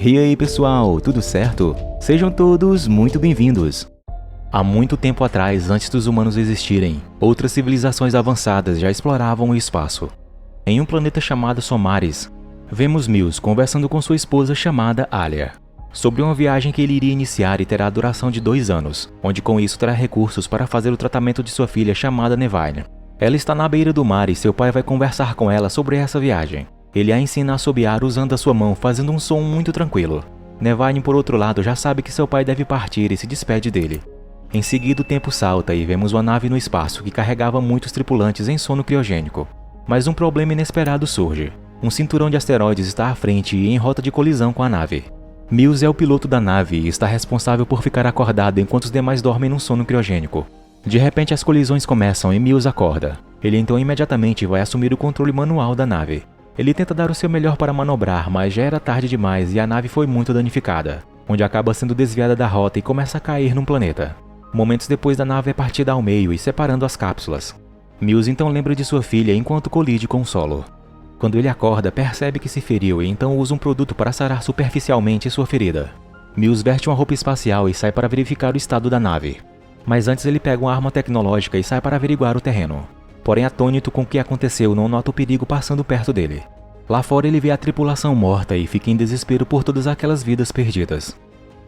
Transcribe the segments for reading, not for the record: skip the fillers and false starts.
E aí pessoal, tudo certo? Sejam todos muito bem-vindos! Há muito tempo atrás, antes dos humanos existirem, outras civilizações avançadas já exploravam o espaço. Em um planeta chamado Somaris, vemos Mills conversando com sua esposa chamada Alia, sobre uma viagem que ele iria iniciar e terá a duração de 2 anos, onde com isso terá recursos para fazer o tratamento de sua filha chamada Nevine. Ela está na beira do mar e seu pai vai conversar com ela sobre essa viagem. Ele a ensina a assobiar usando a sua mão, fazendo um som muito tranquilo. Nevine, por outro lado, já sabe que seu pai deve partir e se despede dele. Em seguida, o tempo salta e vemos uma nave no espaço que carregava muitos tripulantes em sono criogênico. Mas um problema inesperado surge. Um cinturão de asteroides está à frente e em rota de colisão com a nave. Mills é o piloto da nave e está responsável por ficar acordado enquanto os demais dormem num sono criogênico. De repente as colisões começam e Mills acorda. Ele então imediatamente vai assumir o controle manual da nave. Ele tenta dar o seu melhor para manobrar, mas já era tarde demais e a nave foi muito danificada, onde acaba sendo desviada da rota e começa a cair num planeta. Momentos depois da nave é partida ao meio e separando as cápsulas. Mills então lembra de sua filha enquanto colide com o solo. Quando ele acorda, percebe que se feriu e então usa um produto para sarar superficialmente sua ferida. Mills veste uma roupa espacial e sai para verificar o estado da nave. Mas antes ele pega uma arma tecnológica e sai para averiguar o terreno. Porém, atônito com o que aconteceu, não nota o perigo passando perto dele. Lá fora ele vê a tripulação morta e fica em desespero por todas aquelas vidas perdidas.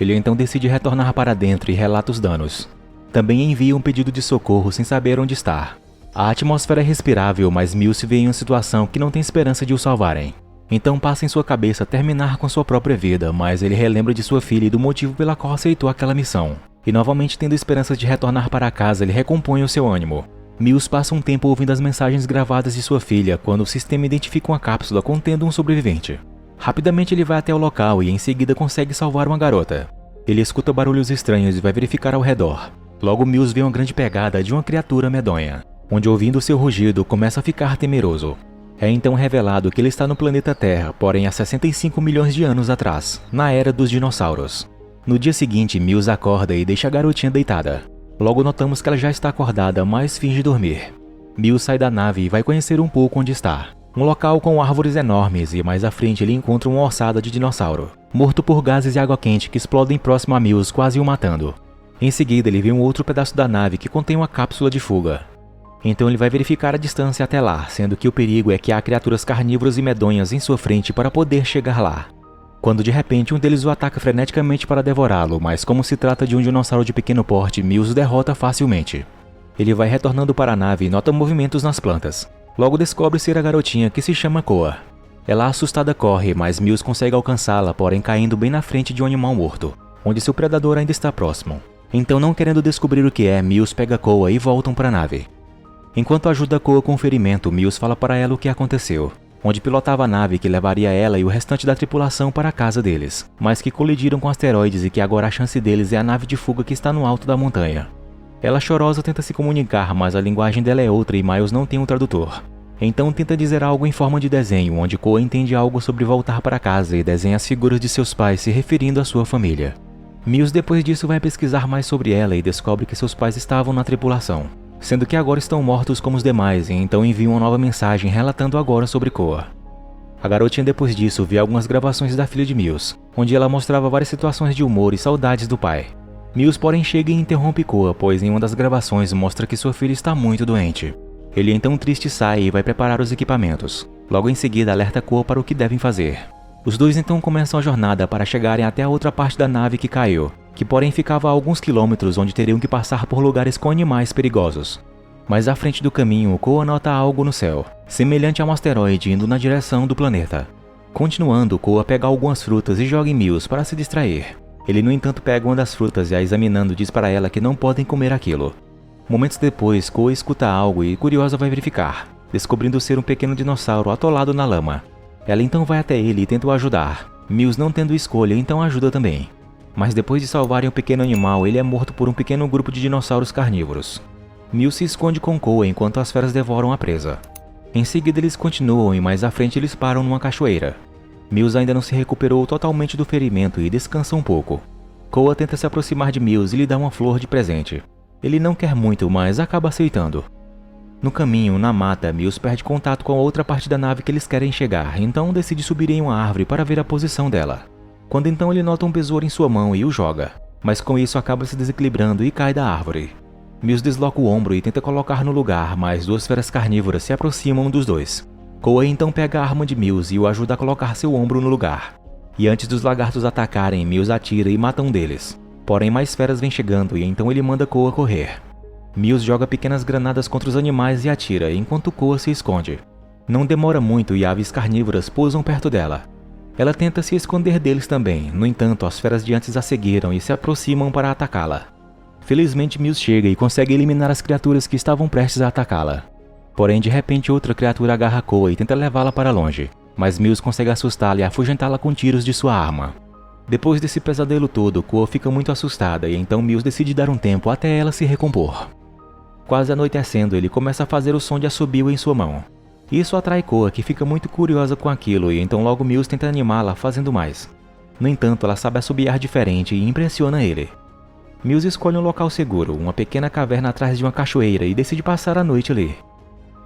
Ele então decide retornar para dentro e relata os danos. Também envia um pedido de socorro sem saber onde estar. A atmosfera é respirável, mas Mills se vê em uma situação que não tem esperança de o salvarem. Então passa em sua cabeça terminar com sua própria vida, mas ele relembra de sua filha e do motivo pela qual aceitou aquela missão. E novamente tendo esperança de retornar para casa, ele recompõe o seu ânimo. Mills passa um tempo ouvindo as mensagens gravadas de sua filha quando o sistema identifica uma cápsula contendo um sobrevivente. Rapidamente ele vai até o local e em seguida consegue salvar uma garota. Ele escuta barulhos estranhos e vai verificar ao redor. Logo Mills vê uma grande pegada de uma criatura medonha, onde ouvindo seu rugido começa a ficar temeroso. É então revelado que ele está no planeta Terra, porém há 65 milhões de anos atrás, na era dos dinossauros. No dia seguinte, Mills acorda e deixa a garotinha deitada. Logo notamos que ela já está acordada, mas finge dormir. Mills sai da nave e vai conhecer um pouco onde está. Um local com árvores enormes e mais à frente ele encontra uma ossada de dinossauro, morto por gases de água quente que explodem próximo a Mills, quase o matando. Em seguida ele vê um outro pedaço da nave que contém uma cápsula de fuga. Então ele vai verificar a distância até lá, sendo que o perigo é que há criaturas carnívoras e medonhas em sua frente para poder chegar lá. Quando de repente um deles o ataca freneticamente para devorá-lo, mas como se trata de um dinossauro de pequeno porte, Mills o derrota facilmente. Ele vai retornando para a nave e nota movimentos nas plantas. Logo descobre ser a garotinha, que se chama Koa. Ela assustada corre, mas Mills consegue alcançá-la, porém caindo bem na frente de um animal morto, onde seu predador ainda está próximo. Então, não querendo descobrir o que é, Mills pega Koa e voltam para a nave. Enquanto ajuda Koa com o ferimento, Mills fala para ela o que aconteceu, onde pilotava a nave que levaria ela e o restante da tripulação para a casa deles, mas que colidiram com asteroides e que agora a chance deles é a nave de fuga que está no alto da montanha. Ela chorosa tenta se comunicar, mas a linguagem dela é outra e Miles não tem um tradutor. Então tenta dizer algo em forma de desenho, onde Koa entende algo sobre voltar para casa e desenha as figuras de seus pais se referindo à sua família. Mills depois disso vai pesquisar mais sobre ela e descobre que seus pais estavam na tripulação, sendo que agora estão mortos como os demais, e então envia uma nova mensagem relatando agora sobre Koa. A garotinha depois disso vê algumas gravações da filha de Mills, onde ela mostrava várias situações de humor e saudades do pai. Mills porém chega e interrompe Koa, pois em uma das gravações mostra que sua filha está muito doente. Ele então triste sai e vai preparar os equipamentos. Logo em seguida alerta Koa para o que devem fazer. Os dois então começam a jornada para chegarem até a outra parte da nave que caiu, que porém ficava a alguns quilômetros, onde teriam que passar por lugares com animais perigosos. Mas à frente do caminho, Koa nota algo no céu, semelhante a um asteroide indo na direção do planeta. Continuando, Koa pega algumas frutas e joga em Mills para se distrair. Ele no entanto pega uma das frutas e a examinando diz para ela que não podem comer aquilo. Momentos depois, Koa escuta algo e curiosa vai verificar, descobrindo ser um pequeno dinossauro atolado na lama. Ela então vai até ele e tenta o ajudar. Mills não tendo escolha, então ajuda também. Mas depois de salvarem o pequeno animal, ele é morto por um pequeno grupo de dinossauros carnívoros. Mills se esconde com Koa enquanto as feras devoram a presa. Em seguida eles continuam e mais à frente eles param numa cachoeira. Mills ainda não se recuperou totalmente do ferimento e descansa um pouco. Koa tenta se aproximar de Mills e lhe dá uma flor de presente. Ele não quer muito, mas acaba aceitando. No caminho, na mata, Mills perde contato com a outra parte da nave que eles querem chegar, então decide subir em uma árvore para ver a posição dela. quando então ele nota um besouro em sua mão e o joga, mas com isso acaba se desequilibrando e cai da árvore. Mills desloca o ombro e tenta colocar no lugar, mas duas feras carnívoras se aproximam dos dois. Koa então pega a arma de Mills e o ajuda a colocar seu ombro no lugar. E antes dos lagartos atacarem, Mills atira e mata um deles. Porém mais feras vêm chegando e então ele manda Koa correr. Mills joga pequenas granadas contra os animais e atira, enquanto Koa se esconde. Não demora muito e aves carnívoras pousam perto dela. Ela tenta se esconder deles também, no entanto as feras de antes a seguiram e se aproximam para atacá-la. Felizmente Mills chega e consegue eliminar as criaturas que estavam prestes a atacá-la. Porém de repente outra criatura agarra Koa e tenta levá-la para longe, mas Mills consegue assustá-la e afugentá-la com tiros de sua arma. Depois desse pesadelo todo, Koa fica muito assustada e então Mills decide dar um tempo até ela se recompor. Quase anoitecendo, ele começa a fazer o som de assobio em sua mão. Isso atrai Koa, que fica muito curiosa com aquilo e então logo Mills tenta animá-la fazendo mais. No entanto, ela sabe assobiar diferente e impressiona ele. Mills escolhe um local seguro, uma pequena caverna atrás de uma cachoeira e decide passar a noite ali.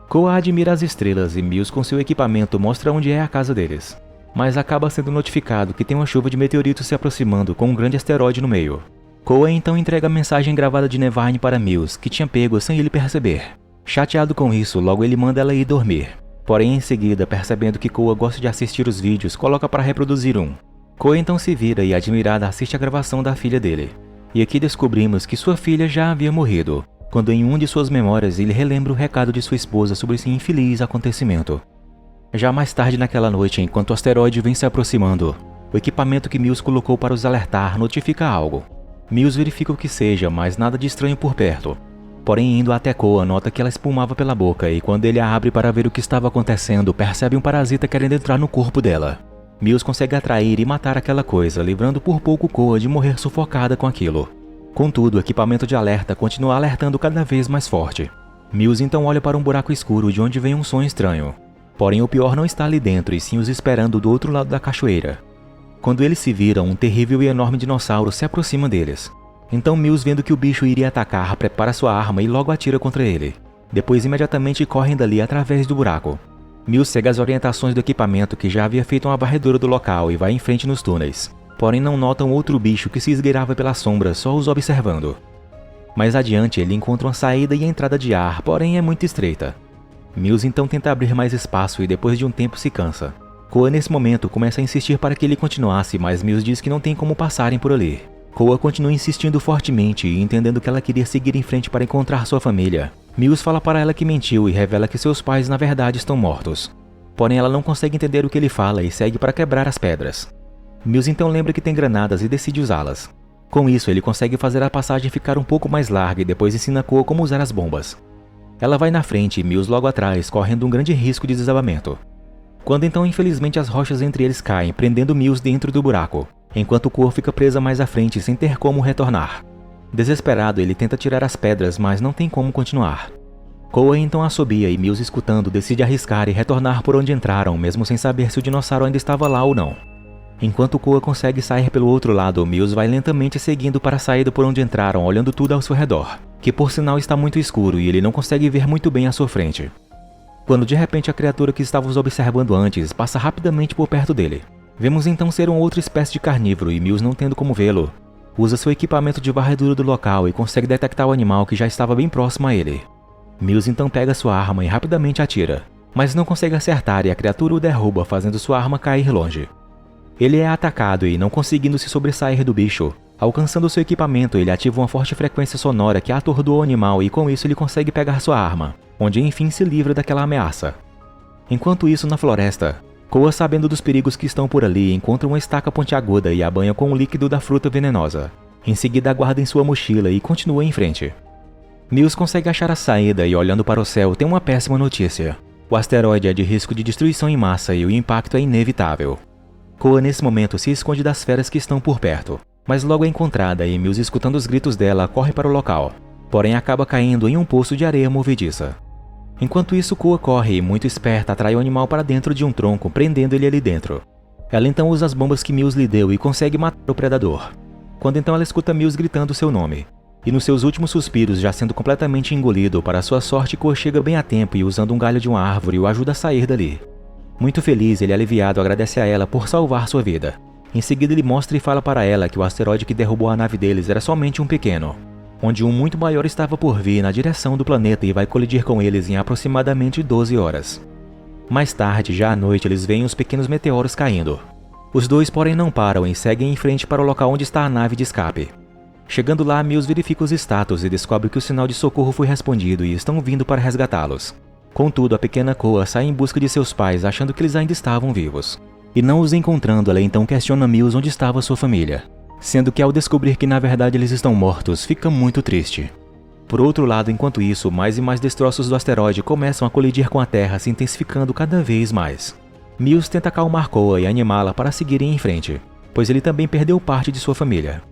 Koa admira as estrelas e Mills com seu equipamento mostra onde é a casa deles. Mas acaba sendo notificado que tem uma chuva de meteoritos se aproximando com um grande asteroide no meio. Koa então entrega a mensagem gravada de Nevine para Mills, que tinha pego sem ele perceber. Chateado com isso, logo ele manda ela ir dormir. Porém em seguida, percebendo que Koa gosta de assistir os vídeos, coloca para reproduzir um. Koa então se vira e admirada assiste a gravação da filha dele. E aqui descobrimos que sua filha já havia morrido, quando em uma de suas memórias ele relembra o recado de sua esposa sobre esse infeliz acontecimento. Já mais tarde naquela noite, enquanto o asteroide vem se aproximando, o equipamento que Mills colocou para os alertar notifica algo. Mills verifica o que seja, mas nada de estranho por perto. Porém, indo até Koa, nota que ela espumava pela boca e quando ele a abre para ver o que estava acontecendo, percebe um parasita querendo entrar no corpo dela. Mills consegue atrair e matar aquela coisa, livrando por pouco Koa de morrer sufocada com aquilo. Contudo, o equipamento de alerta continua alertando cada vez mais forte. Mills então olha para um buraco escuro de onde vem um som estranho. Porém, o pior não está ali dentro e sim os esperando do outro lado da cachoeira. Quando eles se viram, um terrível e enorme dinossauro se aproxima deles. Então Mills, vendo que o bicho iria atacar, prepara sua arma e logo atira contra ele. Depois imediatamente correm dali através do buraco. Mills segue as orientações do equipamento que já havia feito uma varredura do local e vai em frente nos túneis. Porém não notam outro bicho que se esgueirava pela sombra, só os observando. Mais adiante ele encontra uma saída e entrada de ar, porém é muito estreita. Mills então tenta abrir mais espaço e depois de um tempo se cansa. Koa nesse momento começa a insistir para que ele continuasse, mas Mills diz que não tem como passarem por ali. Koa continua insistindo fortemente e entendendo que ela queria seguir em frente para encontrar sua família. Mills fala para ela que mentiu e revela que seus pais na verdade estão mortos. Porém ela não consegue entender o que ele fala e segue para quebrar as pedras. Mills então lembra que tem granadas e decide usá-las. Com isso ele consegue fazer a passagem ficar um pouco mais larga e depois ensina Koa como usar as bombas. Ela vai na frente e Mills logo atrás, correndo um grande risco de desabamento. Quando então infelizmente as rochas entre eles caem, prendendo Mills dentro do buraco, enquanto Koa fica presa mais à frente sem ter como retornar. Desesperado, ele tenta tirar as pedras, mas não tem como continuar. Koa então assobia e Mills, escutando, decide arriscar e retornar por onde entraram, mesmo sem saber se o dinossauro ainda estava lá ou não. Enquanto Koa consegue sair pelo outro lado, Mills vai lentamente seguindo para a saída por onde entraram, olhando tudo ao seu redor, que por sinal está muito escuro e ele não consegue ver muito bem à sua frente. Quando de repente a criatura que estava os observando antes passa rapidamente por perto dele. Vemos então ser uma outra espécie de carnívoro e Mills, não tendo como vê-lo, usa seu equipamento de varredura do local e consegue detectar o animal que já estava bem próximo a ele. Mills então pega sua arma e rapidamente atira, mas não consegue acertar e a criatura o derruba, fazendo sua arma cair longe. Ele é atacado e, não conseguindo se sobressair do bicho, alcançando seu equipamento, ele ativa uma forte frequência sonora que atordoa o animal e com isso ele consegue pegar sua arma, onde enfim se livra daquela ameaça. Enquanto isso, na floresta, Koa, sabendo dos perigos que estão por ali, encontra uma estaca pontiaguda e a banha com o líquido da fruta venenosa. Em seguida aguarda em sua mochila e continua em frente. Mills consegue achar a saída e, olhando para o céu, tem uma péssima notícia. O asteroide é de risco de destruição em massa e o impacto é inevitável. Koa nesse momento se esconde das feras que estão por perto, mas logo é encontrada e Mills, escutando os gritos dela, corre para o local, porém acaba caindo em um poço de areia movediça. Enquanto isso, Koa corre e, muito esperta, atrai o animal para dentro de um tronco, prendendo ele ali dentro. Ela então usa as bombas que Mills lhe deu e consegue matar o predador. Quando então ela escuta Mills gritando seu nome. E nos seus últimos suspiros, já sendo completamente engolido, para sua sorte, Koa chega bem a tempo e, usando um galho de uma árvore, o ajuda a sair dali. Muito feliz, ele aliviado agradece a ela por salvar sua vida. Em seguida ele mostra e fala para ela que o asteroide que derrubou a nave deles era somente um pequeno, onde um muito maior estava por vir na direção do planeta e vai colidir com eles em aproximadamente 12 horas. Mais tarde, já à noite, eles veem os pequenos meteoros caindo. Os dois, porém, não param e seguem em frente para o local onde está a nave de escape. Chegando lá, Mills verifica os status e descobre que o sinal de socorro foi respondido e estão vindo para resgatá-los. Contudo, a pequena Koa sai em busca de seus pais, achando que eles ainda estavam vivos. E não os encontrando, ela então questiona Mills onde estava sua família, sendo que ao descobrir que na verdade eles estão mortos, fica muito triste. Por outro lado, enquanto isso, mais e mais destroços do asteroide começam a colidir com a Terra, se intensificando cada vez mais. Mills tenta acalmar Koa e animá-la para seguirem em frente, pois ele também perdeu parte de sua família.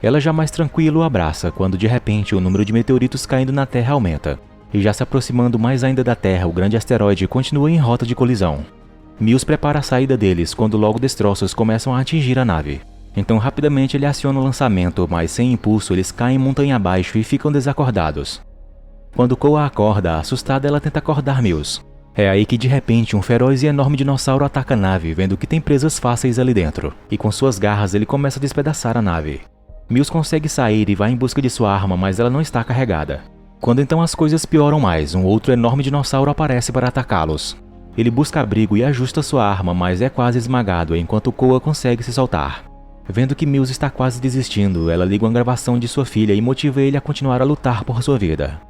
Ela já mais tranquila o abraça, quando de repente o número de meteoritos caindo na Terra aumenta, e já se aproximando mais ainda da Terra, o grande asteroide continua em rota de colisão. Mills prepara a saída deles quando logo destroços começam a atingir a nave. Então rapidamente ele aciona o lançamento, mas sem impulso eles caem montanha abaixo e ficam desacordados. Quando Koa acorda, assustada ela tenta acordar Mills. É aí que de repente um feroz e enorme dinossauro ataca a nave, vendo que tem presas fáceis ali dentro, e com suas garras ele começa a despedaçar a nave. Mills consegue sair e vai em busca de sua arma, mas ela não está carregada. Quando então as coisas pioram mais, um outro enorme dinossauro aparece para atacá-los. Ele busca abrigo e ajusta sua arma, mas é quase esmagado enquanto Koa consegue se soltar. Vendo que Mills está quase desistindo, ela liga uma gravação de sua filha e motiva ele a continuar a lutar por sua vida.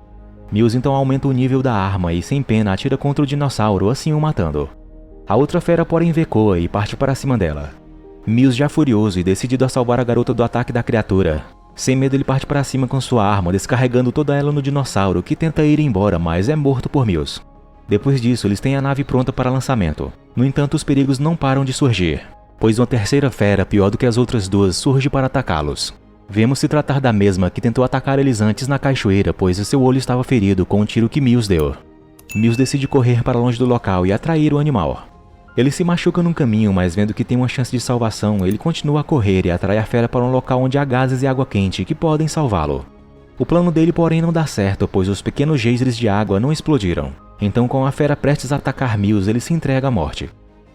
Mills então aumenta o nível da arma e sem pena atira contra o dinossauro, assim o matando. A outra fera porém vê Koa e parte para cima dela. Mills, já furioso e decidido a salvar a garota do ataque da criatura, sem medo ele parte para cima com sua arma, descarregando toda ela no dinossauro, que tenta ir embora, mas é morto por Mills. Depois disso, eles têm a nave pronta para lançamento. No entanto, os perigos não param de surgir, pois uma terceira fera, pior do que as outras duas, surge para atacá-los. Vemos se tratar da mesma que tentou atacar eles antes na cachoeira, pois seu olho estava ferido com um tiro que Mills deu. Mills decide correr para longe do local e atrair o animal. Ele se machuca num caminho, mas vendo que tem uma chance de salvação, ele continua a correr e atrai a fera para um local onde há gases e água quente que podem salvá-lo. O plano dele, porém, não dá certo, pois os pequenos geysers de água não explodiram. Então, com a fera prestes a atacar Mills, ele se entrega à morte.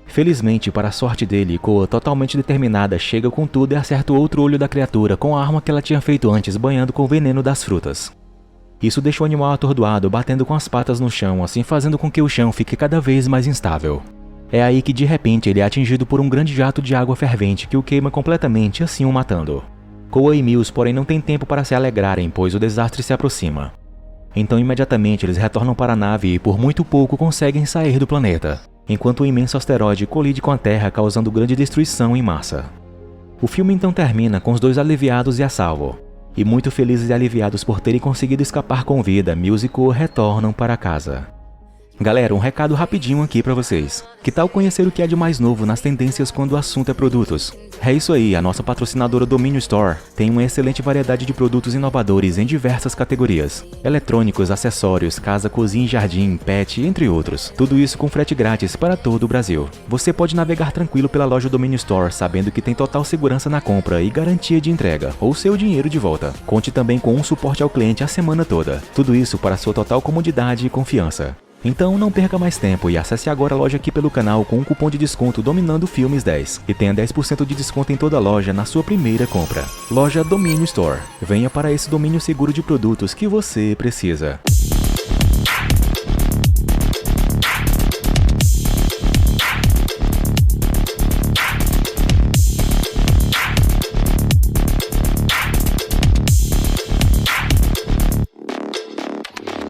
Felizmente, para a sorte dele, Koa, totalmente determinada, chega com tudo e acerta o outro olho da criatura com a arma que ela tinha feito antes, banhando com o veneno das frutas. Isso deixa o animal atordoado, batendo com as patas no chão, assim fazendo com que o chão fique cada vez mais instável. É aí que de repente ele é atingido por um grande jato de água fervente que o queima completamente, assim o matando. Koa e Mills, porém, não têm tempo para se alegrarem, pois o desastre se aproxima. Então imediatamente eles retornam para a nave e por muito pouco conseguem sair do planeta, enquanto o imenso asteroide colide com a Terra, causando grande destruição em massa. O filme então termina com os dois aliviados e a salvo, e muito felizes e aliviados por terem conseguido escapar com vida, Mills e Koa retornam para casa. Galera, um recado rapidinho aqui pra vocês. Que tal conhecer o que há de mais novo nas tendências quando o assunto é produtos? É isso aí, a nossa patrocinadora Domínio Store tem uma excelente variedade de produtos inovadores em diversas categorias. Eletrônicos, acessórios, casa, cozinha e jardim, pet, entre outros. Tudo isso com frete grátis para todo o Brasil. Você pode navegar tranquilo pela loja Domínio Store, sabendo que tem total segurança na compra e garantia de entrega, ou seu dinheiro de volta. Conte também com um suporte ao cliente a semana toda. Tudo isso para sua total comodidade e confiança. Então não perca mais tempo e acesse agora a loja aqui pelo canal com um cupom de desconto Dominando Filmes 10 e tenha 10% de desconto em toda a loja na sua primeira compra. Loja Domínio Store. Venha para esse domínio seguro de produtos que você precisa.